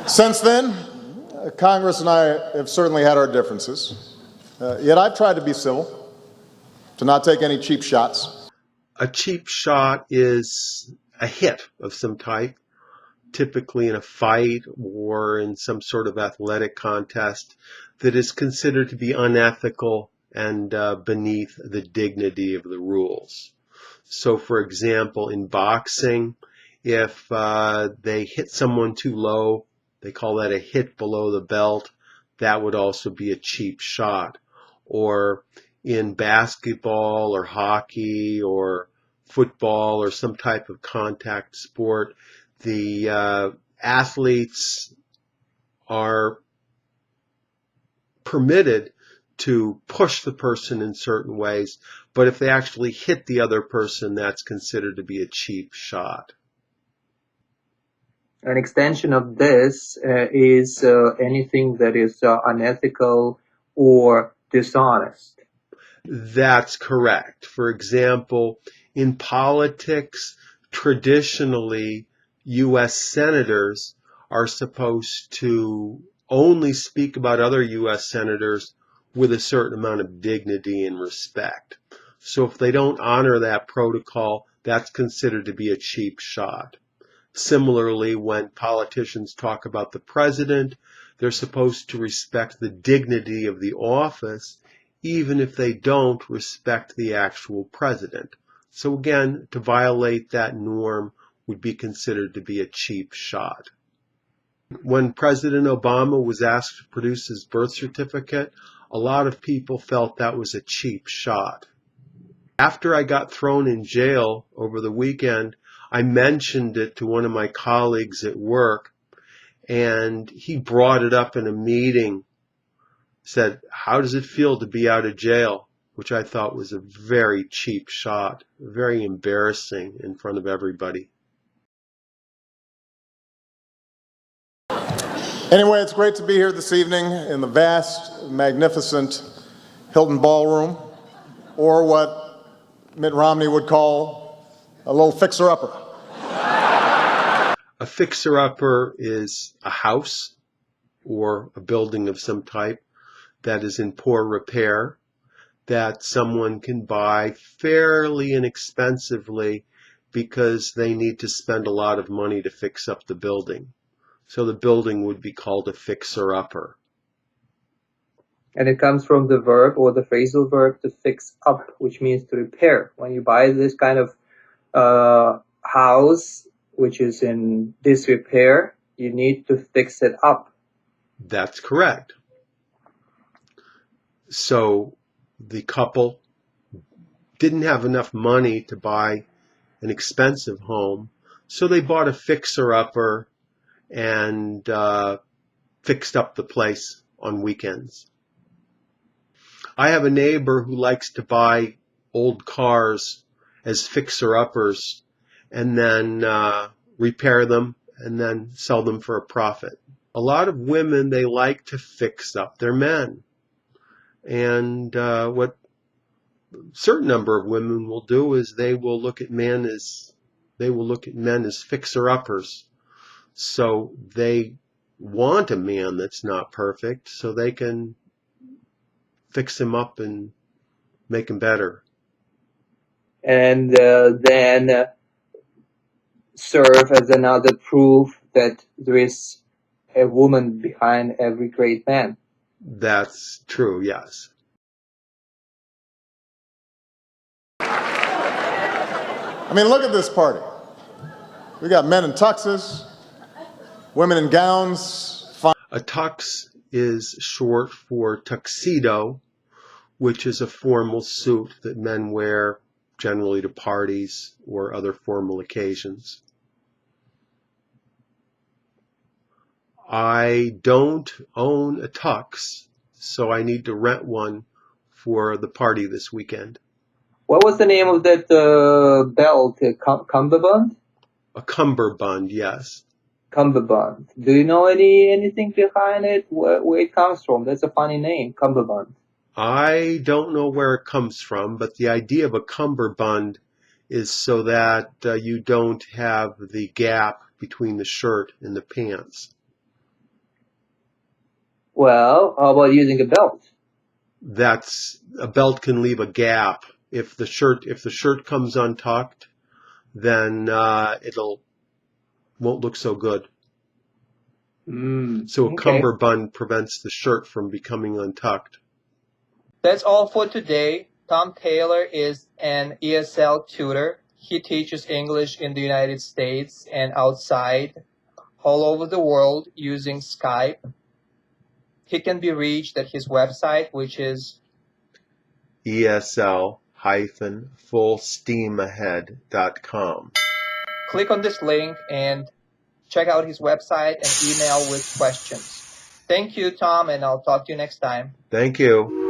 Since then, Congress and I have certainly had our differences, yet I've tried to be civil, to not take any cheap shots. A cheap shot is a hit of some type, typically in a fight or in some sort of athletic contest, that is considered to be unethical and beneath the dignity of the rules. So, for example, in boxing, if they hit someone too low, they call that a hit below the belt. That would also be a cheap shot. Or in basketball or hockey or football or some type of contact sport, the athletes are permitted to push the person in certain ways, but if they actually hit the other person, that's considered to be a cheap shot. An extension of this is anything that is unethical or dishonest. That's correct. For example, in politics, traditionally, U.S. senators are supposed to only speak about other U.S. senators with a certain amount of dignity and respect. So if they don't honor that protocol, that's considered to be a cheap shot. Similarly, when politicians talk about the president, they're supposed to respect the dignity of the office, even if they don't respect the actual president. So again, to violate that norm would be considered to be a cheap shot. When President Obama was asked to produce his birth certificate, a lot of people felt that was a cheap shot. After I got thrown in jail over the weekend, I mentioned it to one of my colleagues at work, and he brought it up in a meeting, said, "How does it feel to be out of jail?" Which I thought was a very cheap shot, very embarrassing in front of everybody. Anyway, it's great to be here this evening in the vast, magnificent Hilton Ballroom, or what Mitt Romney would call a little fixer-upper. A fixer-upper is a house or a building of some type that is in poor repair, that someone can buy fairly inexpensively because they need to spend a lot of money to fix up the building. So the building would be called a fixer-upper. And it comes from the verb or the phrasal verb to fix up, which means to repair. When you buy this kind of house, which is in disrepair, you need to fix it up. That's correct. So the couple didn't have enough money to buy an expensive home, so they bought a fixer-upper and fixed up the place on weekends. I have a neighbor who likes to buy old cars as fixer-uppers and then repair them and then sell them for a profit. A lot of women, they like to fix up their men. And what a certain number of women will do is they will look at men as fixer-uppers. So they want a man that's not perfect so they can fix him up and make him better. And then serve as another proof that there is a woman behind every great man. That's true, yes. I mean, look at this party. We got men in tuxes, women in gowns. A tux is short for tuxedo, which is a formal suit that men wear generally to parties or other formal occasions. I don't own a tux, so I need to rent one for the party this weekend. What was the name of that belt? Cummerbund? A cummerbund, yes. Cummerbund. Do you know anything behind it? Where it comes from? That's a funny name, cummerbund. I don't know where it comes from, but the idea of a cummerbund is so that you don't have the gap between the shirt and the pants. Well, how about using a belt? That's a belt can leave a gap. If the shirt comes untucked, then it'll won't look so good. So a Okay. cummerbund prevents the shirt from becoming untucked. That's all for today. Tom Taylor is an ESL tutor. He teaches English in the United States and outside, all over the world using Skype. He can be reached at his website, which is ESL-fullsteamahead.com. click on this link and check out his website and email with questions. Thank you, Tom, and I'll talk to you next time. Thank you.